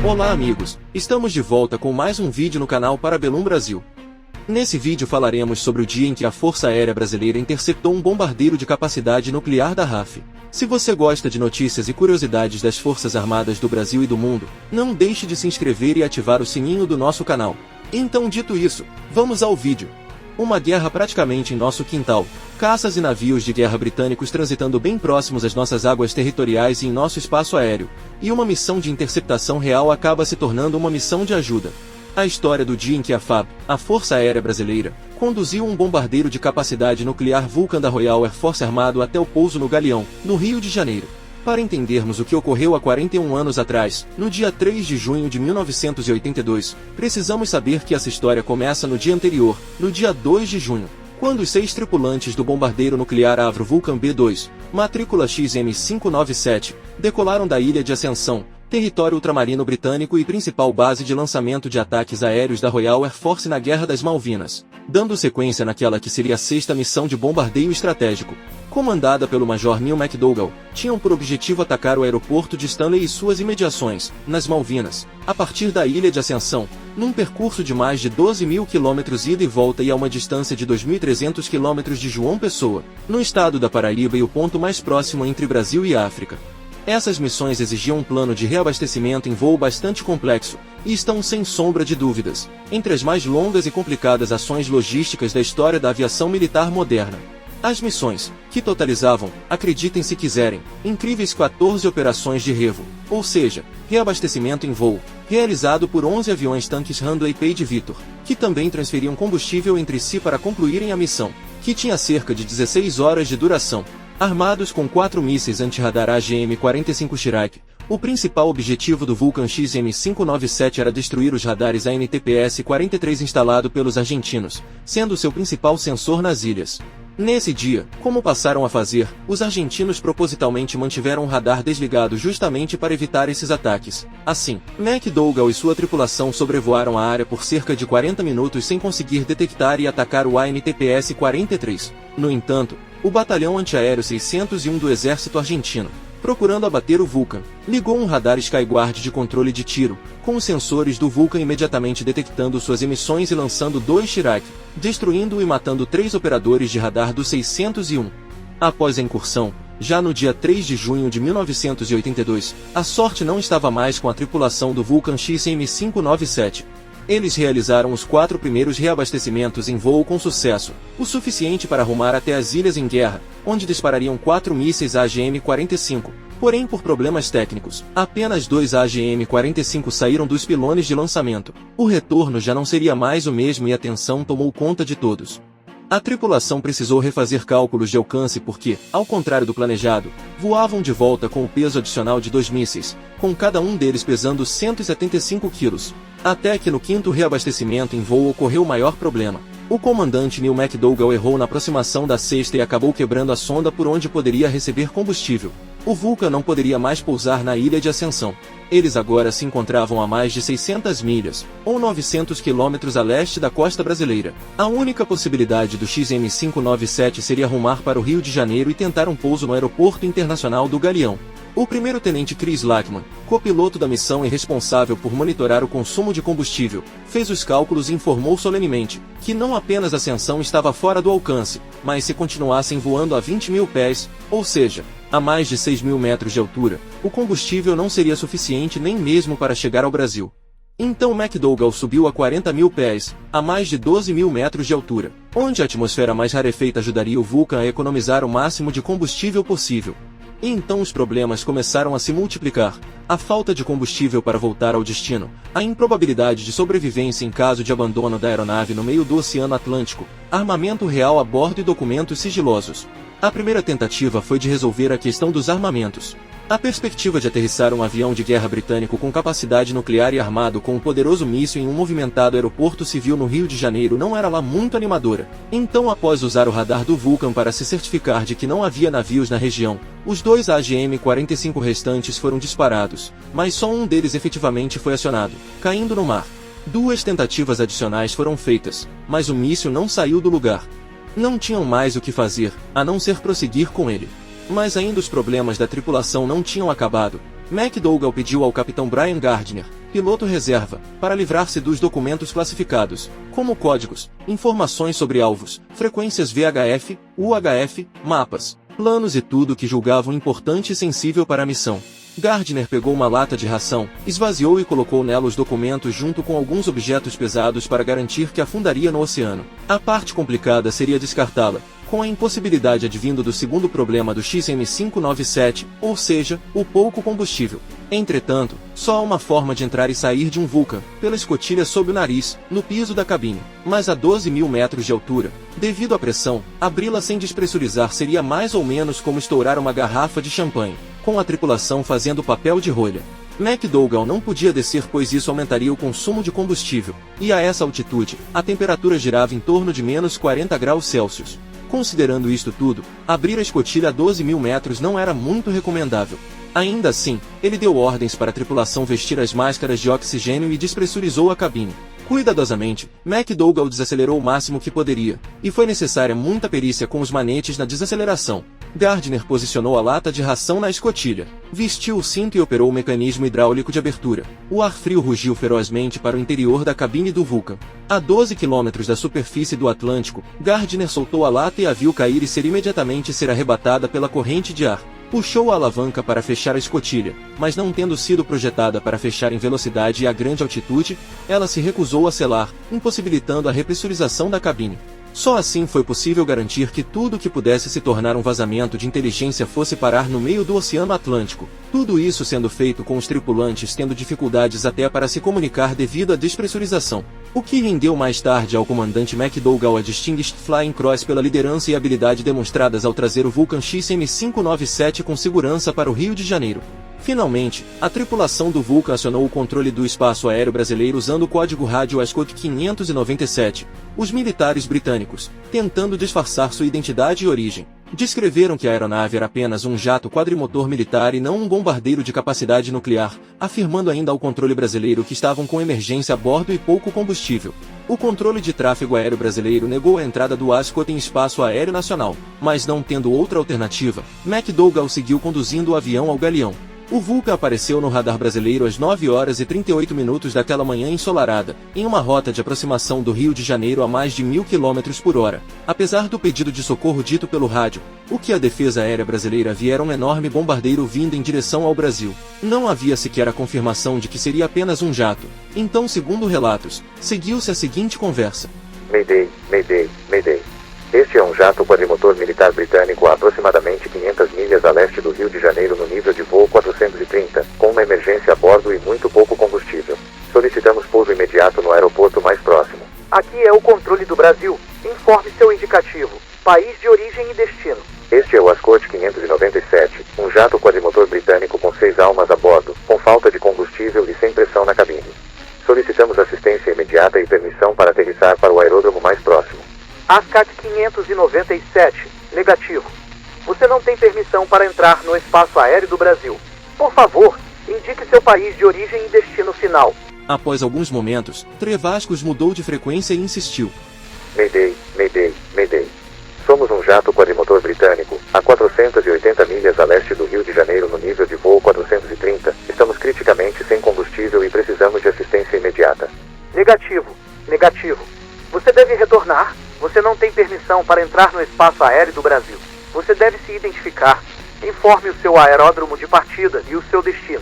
Olá amigos, estamos de volta com mais um vídeo no canal Parabellum Brasil. Nesse vídeo falaremos sobre o dia em que a Força Aérea Brasileira interceptou um bombardeiro de capacidade nuclear da RAF. Se você gosta de notícias e curiosidades das Forças Armadas do Brasil e do mundo, não deixe de se inscrever e ativar o sininho do nosso canal. Então dito isso, vamos ao vídeo. Uma guerra praticamente em nosso quintal, caças e navios de guerra britânicos transitando bem próximos às nossas águas territoriais e em nosso espaço aéreo, e uma missão de interceptação real acaba se tornando uma missão de ajuda. A história do dia em que a FAB, a Força Aérea Brasileira, conduziu um bombardeiro de capacidade nuclear Vulcan da Royal Air Force armado até o pouso no Galeão, no Rio de Janeiro. Para entendermos o que ocorreu há 41 anos atrás, no dia 3 de junho de 1982, precisamos saber que essa história começa no dia anterior, no dia 2 de junho, quando os 6 tripulantes do bombardeiro nuclear Avro Vulcan B-2, matrícula XM597, decolaram da Ilha de Ascensão, território ultramarino britânico e principal base de lançamento de ataques aéreos da Royal Air Force na Guerra das Malvinas, dando sequência naquela que seria a 6ª missão de bombardeio estratégico. Comandada pelo Major Neil McDougall, tinham por objetivo atacar o aeroporto de Stanley e suas imediações, nas Malvinas, a partir da Ilha de Ascensão, num percurso de mais de 12.000 km ida e volta e a uma distância de 2.300 km de João Pessoa, no estado da Paraíba e o ponto mais próximo entre Brasil e África. Essas missões exigiam um plano de reabastecimento em voo bastante complexo, e estão sem sombra de dúvidas, entre as mais longas e complicadas ações logísticas da história da aviação militar moderna. As missões, que totalizavam, acreditem se quiserem, incríveis 14 operações de revo, ou seja, reabastecimento em voo, realizado por 11 aviões-tanques Handley Page Victor, que também transferiam combustível entre si para concluírem a missão, que tinha cerca de 16 horas de duração. Armados com 4 mísseis antirradar AGM-45 Chirac, o principal objetivo do Vulcan XM597 era destruir os radares ANTPS-43 instalado pelos argentinos, sendo seu principal sensor nas ilhas. Nesse dia, como passaram a fazer, os argentinos propositalmente mantiveram o radar desligado justamente para evitar esses ataques. Assim, McDougall e sua tripulação sobrevoaram a área por cerca de 40 minutos sem conseguir detectar e atacar o ANTPS-43. No entanto, o Batalhão Antiaéreo 601 do Exército Argentino, procurando abater o Vulcan, ligou um radar Skyguard de controle de tiro, com os sensores do Vulcan imediatamente detectando suas emissões e lançando 2 Chirac, destruindo e matando 3 operadores de radar do 601. Após a incursão, já no dia 3 de junho de 1982, a sorte não estava mais com a tripulação do Vulcan XM597. Eles realizaram os 4 primeiros reabastecimentos em voo com sucesso, o suficiente para rumar até as ilhas em guerra, onde disparariam 4 mísseis AGM-45. Porém, por problemas técnicos, apenas 2 AGM-45 saíram dos pilones de lançamento. O retorno já não seria mais o mesmo e a tensão tomou conta de todos. A tripulação precisou refazer cálculos de alcance porque, ao contrário do planejado, voavam de volta com o peso adicional de 2 mísseis, com cada um deles pesando 175 kg. Até que no 5º reabastecimento em voo ocorreu o maior problema. O comandante Neil McDougall errou na aproximação da 6ª e acabou quebrando a sonda por onde poderia receber combustível. O Vulcan não poderia mais pousar na Ilha de Ascensão. Eles agora se encontravam a mais de 600 milhas, ou 900 quilômetros a leste da costa brasileira. A única possibilidade do XM597 seria rumar para o Rio de Janeiro e tentar um pouso no Aeroporto Internacional do Galeão. O primeiro-tenente Chris Lackman, copiloto da missão e responsável por monitorar o consumo de combustível, fez os cálculos e informou solenemente que não apenas a Ascensão estava fora do alcance, mas se continuassem voando a 20.000 pés, ou seja, a mais de 6.000 metros de altura, o combustível não seria suficiente nem mesmo para chegar ao Brasil. Então McDougall subiu a 40.000 pés, a mais de 12.000 metros de altura, onde a atmosfera mais rarefeita ajudaria o Vulcan a economizar o máximo de combustível possível. E então os problemas começaram a se multiplicar, a falta de combustível para voltar ao destino, a improbabilidade de sobrevivência em caso de abandono da aeronave no meio do Oceano Atlântico, armamento real a bordo e documentos sigilosos. A primeira tentativa foi de resolver a questão dos armamentos. A perspectiva de aterrissar um avião de guerra britânico com capacidade nuclear e armado com um poderoso míssil em um movimentado aeroporto civil no Rio de Janeiro não era lá muito animadora. Então, após usar o radar do Vulcan para se certificar de que não havia navios na região, os 2 AGM-45 restantes foram disparados, mas só um deles efetivamente foi acionado, caindo no mar. 2 tentativas adicionais foram feitas, mas o míssil não saiu do lugar. Não tinham mais o que fazer, a não ser prosseguir com ele. Mas ainda os problemas da tripulação não tinham acabado, McDougall pediu ao capitão Brian Gardner, piloto reserva, para livrar-se dos documentos classificados, como códigos, informações sobre alvos, frequências VHF, UHF, mapas, planos e tudo que julgavam importante e sensível para a missão. Gardner pegou uma lata de ração, esvaziou e colocou nela os documentos junto com alguns objetos pesados para garantir que afundaria no oceano. A parte complicada seria descartá-la, com a impossibilidade advindo do segundo problema do XM597, ou seja, o pouco combustível. Entretanto, só há uma forma de entrar e sair de um Vulcan, pela escotilha sob o nariz, no piso da cabine. Mas a 12.000 metros de altura, devido à pressão, abri-la sem despressurizar seria mais ou menos como estourar uma garrafa de champanhe, com a tripulação fazendo papel de rolha. McDougall não podia descer pois isso aumentaria o consumo de combustível, e a essa altitude, a temperatura girava em torno de menos 40 graus Celsius. Considerando isto tudo, abrir a escotilha a 12.000 metros não era muito recomendável. Ainda assim, ele deu ordens para a tripulação vestir as máscaras de oxigênio e despressurizou a cabine. Cuidadosamente, McDougall desacelerou o máximo que poderia, e foi necessária muita perícia com os manetes na desaceleração. Gardner posicionou a lata de ração na escotilha, vestiu o cinto e operou o mecanismo hidráulico de abertura. O ar frio rugiu ferozmente para o interior da cabine do Vulcan. A 12 quilômetros da superfície do Atlântico, Gardner soltou a lata e a viu cair e imediatamente ser arrebatada pela corrente de ar. Puxou a alavanca para fechar a escotilha, mas não tendo sido projetada para fechar em velocidade e a grande altitude, ela se recusou a selar, impossibilitando a repressurização da cabine. Só assim foi possível garantir que tudo que pudesse se tornar um vazamento de inteligência fosse parar no meio do Oceano Atlântico, tudo isso sendo feito com os tripulantes tendo dificuldades até para se comunicar devido à despressurização, o que rendeu mais tarde ao comandante McDougall a Distinguished Flying Cross pela liderança e habilidade demonstradas ao trazer o Vulcan XM597 com segurança para o Rio de Janeiro. Finalmente, a tripulação do Vulcan acionou o controle do espaço aéreo brasileiro usando o código rádio ASCOT 597. Os militares britânicos, tentando disfarçar sua identidade e origem, descreveram que a aeronave era apenas um jato quadrimotor militar e não um bombardeiro de capacidade nuclear, afirmando ainda ao controle brasileiro que estavam com emergência a bordo e pouco combustível. O controle de tráfego aéreo brasileiro negou a entrada do ASCOT em espaço aéreo nacional, mas não tendo outra alternativa, McDougall seguiu conduzindo o avião ao galeão. O Vulcan apareceu no radar brasileiro às 9 horas e 38 minutos daquela manhã ensolarada, em uma rota de aproximação do Rio de Janeiro a mais de 1.000 km por hora. Apesar do pedido de socorro dito pelo rádio, o que a defesa aérea brasileira via era um enorme bombardeiro vindo em direção ao Brasil. Não havia sequer a confirmação de que seria apenas um jato. Então, segundo relatos, seguiu-se a seguinte conversa. Mayday, Mayday, Mayday. Este é um jato quadrimotor militar britânico a aproximadamente 500 milhas a leste do Rio de Janeiro no nível de voo 430, com uma emergência a bordo e muito pouco combustível. Solicitamos pouso imediato no aeroporto mais próximo. Aqui é o controle do Brasil. Informe seu indicativo, país de origem e destino. Este é o ASCOT 597, um jato quadrimotor britânico com 6 almas a bordo, com falta de combustível e sem pressão na cabine. Solicitamos assistência imediata e permissão para aterrissar para o aeródromo mais próximo. ASCAT 597, negativo. Você não tem permissão para entrar no espaço aéreo do Brasil. Por favor, indique seu país de origem e destino final. Após alguns momentos, Trevascos mudou de frequência e insistiu. Mayday, Mayday, Mayday. Somos um jato quadrimotor britânico, a 480 milhas a leste do Rio de Janeiro no nível de voo 430. Estamos criticamente sem combustível e precisamos de assistência imediata. Negativo, negativo. Você deve retornar. Você não tem permissão para entrar no espaço aéreo do Brasil. Você deve se identificar. Informe o seu aeródromo de partida e o seu destino.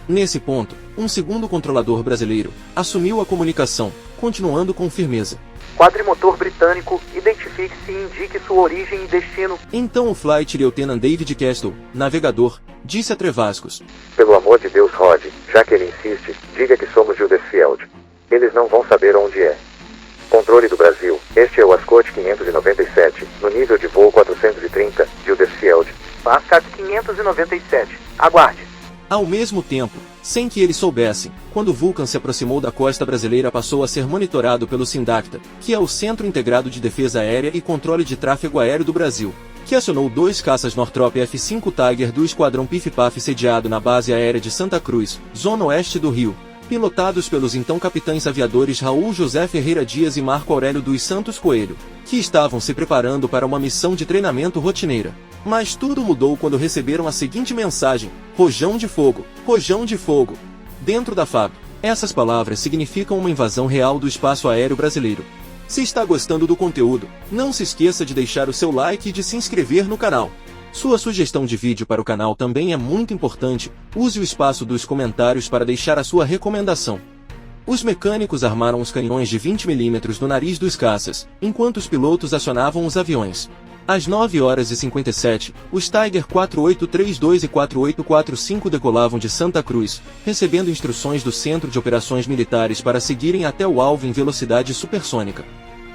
Nesse ponto, um segundo controlador brasileiro assumiu a comunicação, continuando com firmeza. Quadrimotor britânico, identifique-se e indique sua origem e destino. Então o Flight Lieutenant David Castle, navegador, disse a Trevascos. Pelo amor de Deus, Rod, já que ele insiste, diga que somos de Huddersfield. Eles não vão saber onde é. Controle do Brasil, este é o ASCOT 597, no nível de voo 430, de Huddersfield. ASCAT 597, aguarde. Ao mesmo tempo, sem que eles soubessem, quando o Vulcan se aproximou da costa brasileira passou a ser monitorado pelo SINDACTA, que é o Centro Integrado de Defesa Aérea e Controle de Tráfego Aéreo do Brasil, que acionou 2 caças Northrop F-5 Tiger do Esquadrão PIF-PAF sediado na Base Aérea de Santa Cruz, zona oeste do Rio, pilotados pelos então capitães aviadores Raul José Ferreira Dias e Marco Aurélio dos Santos Coelho, que estavam se preparando para uma missão de treinamento rotineira. Mas tudo mudou quando receberam a seguinte mensagem: rojão de fogo, rojão de fogo. Dentro da FAB, essas palavras significam uma invasão real do espaço aéreo brasileiro. Se está gostando do conteúdo, não se esqueça de deixar o seu like e de se inscrever no canal. Sua sugestão de vídeo para o canal também é muito importante. Use o espaço dos comentários para deixar a sua recomendação. Os mecânicos armaram os canhões de 20 mm no nariz dos caças, enquanto os pilotos acionavam os aviões. Às 9h57, os Tiger 4832 e 4845 decolavam de Santa Cruz, recebendo instruções do Centro de Operações Militares para seguirem até o alvo em velocidade supersônica.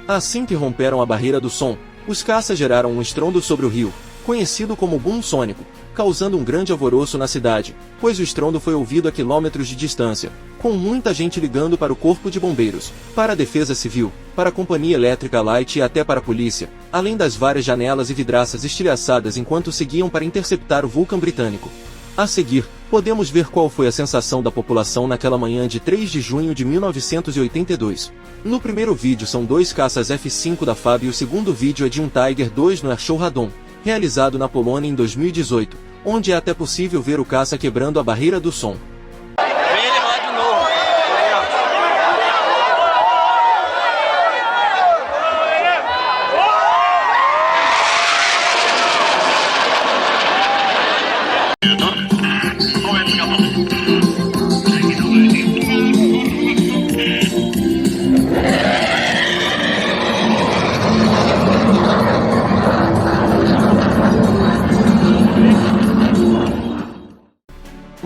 Assim que romperam a barreira do som, os caças geraram um estrondo sobre o rio, conhecido como boom sônico, causando um grande alvoroço na cidade, pois o estrondo foi ouvido a quilômetros de distância, com muita gente ligando para o Corpo de Bombeiros, para a Defesa Civil, para a Companhia Elétrica Light e até para a polícia, além das várias janelas e vidraças estilhaçadas enquanto seguiam para interceptar o vulcão britânico. A seguir, podemos ver qual foi a sensação da população naquela manhã de 3 de junho de 1982. No primeiro vídeo são dois caças F-5 da FAB e o segundo vídeo é de um Tiger II no Airshow Radom, realizado na Polônia em 2018, onde é até possível ver o caça quebrando a barreira do som.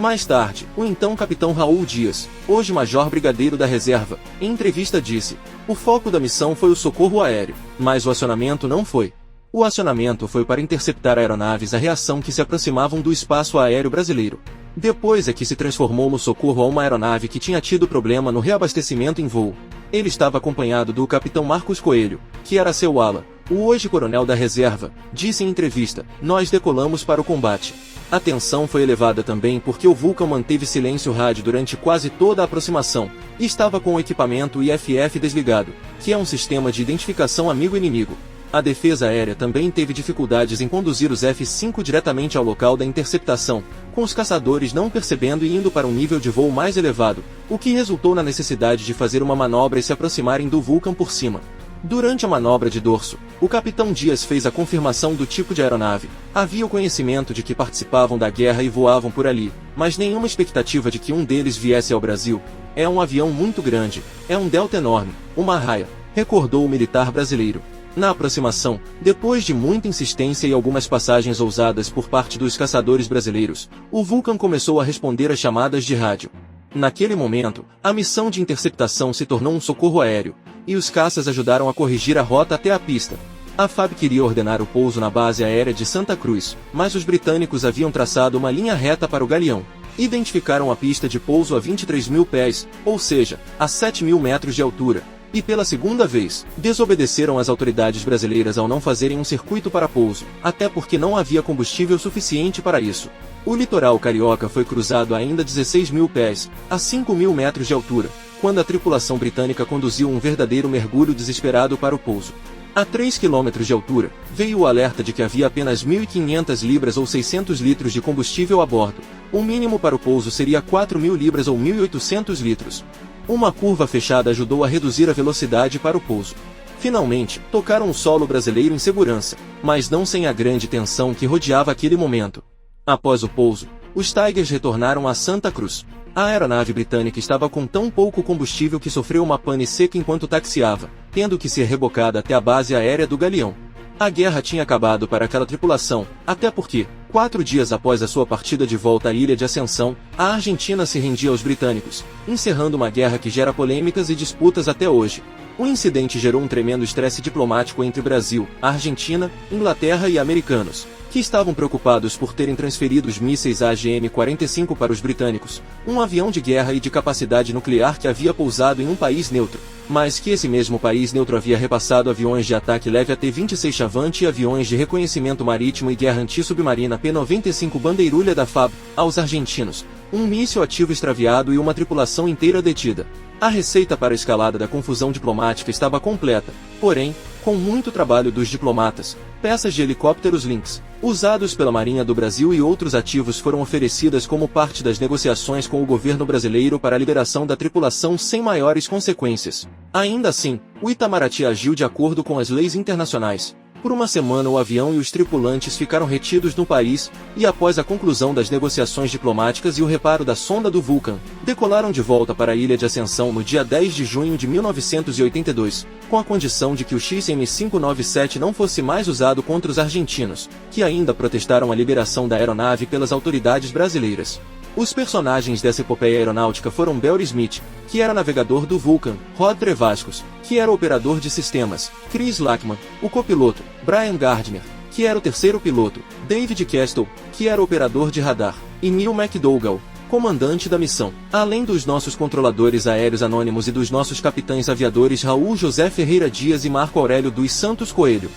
Mais tarde, o então capitão Raul Dias, hoje major brigadeiro da reserva, em entrevista disse: o foco da missão foi o socorro aéreo, mas o acionamento não foi. O acionamento foi para interceptar aeronaves a reação que se aproximavam do espaço aéreo brasileiro. Depois é que se transformou no socorro a uma aeronave que tinha tido problema no reabastecimento em voo. Ele estava acompanhado do capitão Marcos Coelho, que era seu ala, o hoje coronel da reserva, disse em entrevista: nós decolamos para o combate. A tensão foi elevada também porque o Vulcan manteve silêncio rádio durante quase toda a aproximação, e estava com o equipamento IFF desligado, que é um sistema de identificação amigo-inimigo. A defesa aérea também teve dificuldades em conduzir os F-5 diretamente ao local da interceptação, com os caçadores não percebendo e indo para um nível de voo mais elevado, o que resultou na necessidade de fazer uma manobra e se aproximarem do Vulcan por cima. Durante a manobra de dorso, o capitão Dias fez a confirmação do tipo de aeronave. Havia o conhecimento de que participavam da guerra e voavam por ali, mas nenhuma expectativa de que um deles viesse ao Brasil. É um avião muito grande, é um delta enorme, uma raia, recordou o militar brasileiro. Na aproximação, depois de muita insistência e algumas passagens ousadas por parte dos caçadores brasileiros, o Vulcan começou a responder às chamadas de rádio. Naquele momento, a missão de interceptação se tornou um socorro aéreo, e os caças ajudaram a corrigir a rota até a pista. A FAB queria ordenar o pouso na base aérea de Santa Cruz, mas os britânicos haviam traçado uma linha reta para o galeão. Identificaram a pista de pouso a 23 mil pés, ou seja, a 7 mil metros de altura, e pela segunda vez, desobedeceram às autoridades brasileiras ao não fazerem um circuito para pouso, até porque não havia combustível suficiente para isso. O litoral carioca foi cruzado a ainda 16 mil pés, a 5 mil metros de altura, quando a tripulação britânica conduziu um verdadeiro mergulho desesperado para o pouso. A 3 km de altura, veio o alerta de que havia apenas 1.500 libras ou 600 litros de combustível a bordo. O mínimo para o pouso seria 4.000 libras ou 1.800 litros. Uma curva fechada ajudou a reduzir a velocidade para o pouso. Finalmente, tocaram o solo brasileiro em segurança, mas não sem a grande tensão que rodeava aquele momento. Após o pouso, os Tigers retornaram a Santa Cruz. A aeronave britânica estava com tão pouco combustível que sofreu uma pane seca enquanto taxiava, tendo que ser rebocada até a base aérea do Galeão. A guerra tinha acabado para aquela tripulação, até porque, 4 dias após a sua partida de volta à Ilha de Ascensão, a Argentina se rendia aos britânicos, encerrando uma guerra que gera polêmicas e disputas até hoje. O incidente gerou um tremendo estresse diplomático entre Brasil, Argentina, Inglaterra e americanos, que estavam preocupados por terem transferido os mísseis AGM-45 para os britânicos, um avião de guerra e de capacidade nuclear que havia pousado em um país neutro, mas que esse mesmo país neutro havia repassado aviões de ataque leve AT-26 Chavante e aviões de reconhecimento marítimo e guerra antissubmarina P-95 Bandeirulha da FAB, aos argentinos, um míssil ativo extraviado e uma tripulação inteira detida. A receita para a escalada da confusão diplomática estava completa, porém, com muito trabalho dos diplomatas, peças de helicópteros Lynx, usados pela Marinha do Brasil e outros ativos foram oferecidas como parte das negociações com o governo brasileiro para a liberação da tripulação sem maiores consequências. Ainda assim, o Itamaraty agiu de acordo com as leis internacionais. Por uma semana o avião e os tripulantes ficaram retidos no país, e após a conclusão das negociações diplomáticas e o reparo da sonda do Vulcan, decolaram de volta para a Ilha de Ascensão no dia 10 de junho de 1982, com a condição de que o XM-597 não fosse mais usado contra os argentinos, que ainda protestaram a liberação da aeronave pelas autoridades brasileiras. Os personagens dessa epopeia aeronáutica foram Belry Smith, que era navegador do Vulcan, Rod Trevascos, que era operador de sistemas, Chris Lackman, o copiloto, Brian Gardner, que era o terceiro piloto, David Castle, que era operador de radar, e Neil McDougall, comandante da missão, além dos nossos controladores aéreos anônimos e dos nossos capitães aviadores Raul José Ferreira Dias e Marco Aurélio dos Santos Coelho.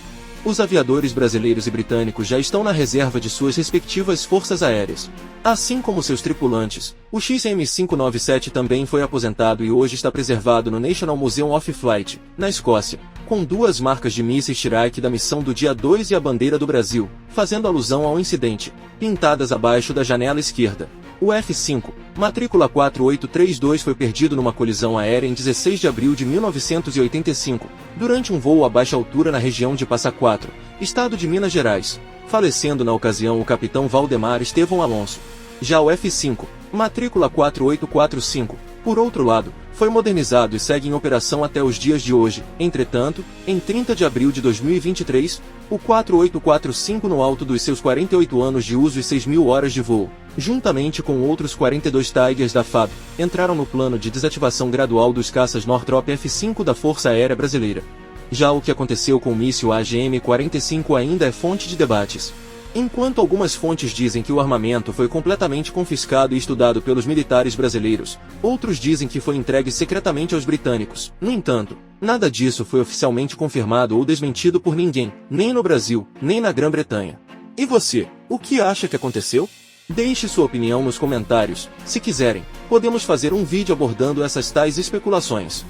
Os aviadores brasileiros e britânicos já estão na reserva de suas respectivas forças aéreas. Assim como seus tripulantes, o XM-597 também foi aposentado e hoje está preservado no National Museum of Flight, na Escócia, com duas marcas de mísseis Shrike da missão do dia 2 e a bandeira do Brasil, fazendo alusão ao incidente, pintadas abaixo da janela esquerda. O F-5, matrícula 4832 foi perdido numa colisão aérea em 16 de abril de 1985, durante um voo a baixa altura na região de Passa Quatro, estado de Minas Gerais, falecendo na ocasião o capitão Valdemar Estevão Alonso. Já o F-5, matrícula 4845, por outro lado, foi modernizado e segue em operação até os dias de hoje. Entretanto, em 30 de abril de 2023, o 4845 no alto dos seus 48 anos de uso e 6.000 horas de voo, juntamente com outros 42 Tigers da FAB, entraram no plano de desativação gradual dos caças Northrop F-5 da Força Aérea Brasileira. Já o que aconteceu com o míssil AGM-45 ainda é fonte de debates. Enquanto algumas fontes dizem que o armamento foi completamente confiscado e estudado pelos militares brasileiros, outros dizem que foi entregue secretamente aos britânicos. No entanto, nada disso foi oficialmente confirmado ou desmentido por ninguém, nem no Brasil, nem na Grã-Bretanha. E você, o que acha que aconteceu? Deixe sua opinião nos comentários. Se quiserem, podemos fazer um vídeo abordando essas tais especulações.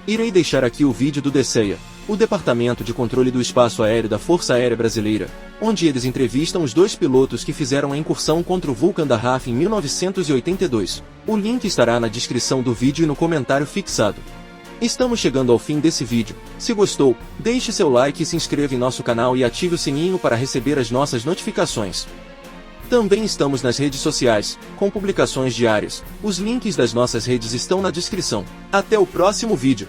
Irei deixar aqui o vídeo do DCEA, o Departamento de Controle do Espaço Aéreo da Força Aérea Brasileira, onde eles entrevistam os dois pilotos que fizeram a incursão contra o Vulcan da RAF em 1982. O link estará na descrição do vídeo e no comentário fixado. Estamos chegando ao fim desse vídeo. Se gostou, deixe seu like e se inscreva em nosso canal e ative o sininho para receber as nossas notificações. Também estamos nas redes sociais, com publicações diárias. Os links das nossas redes estão na descrição. Até o próximo vídeo.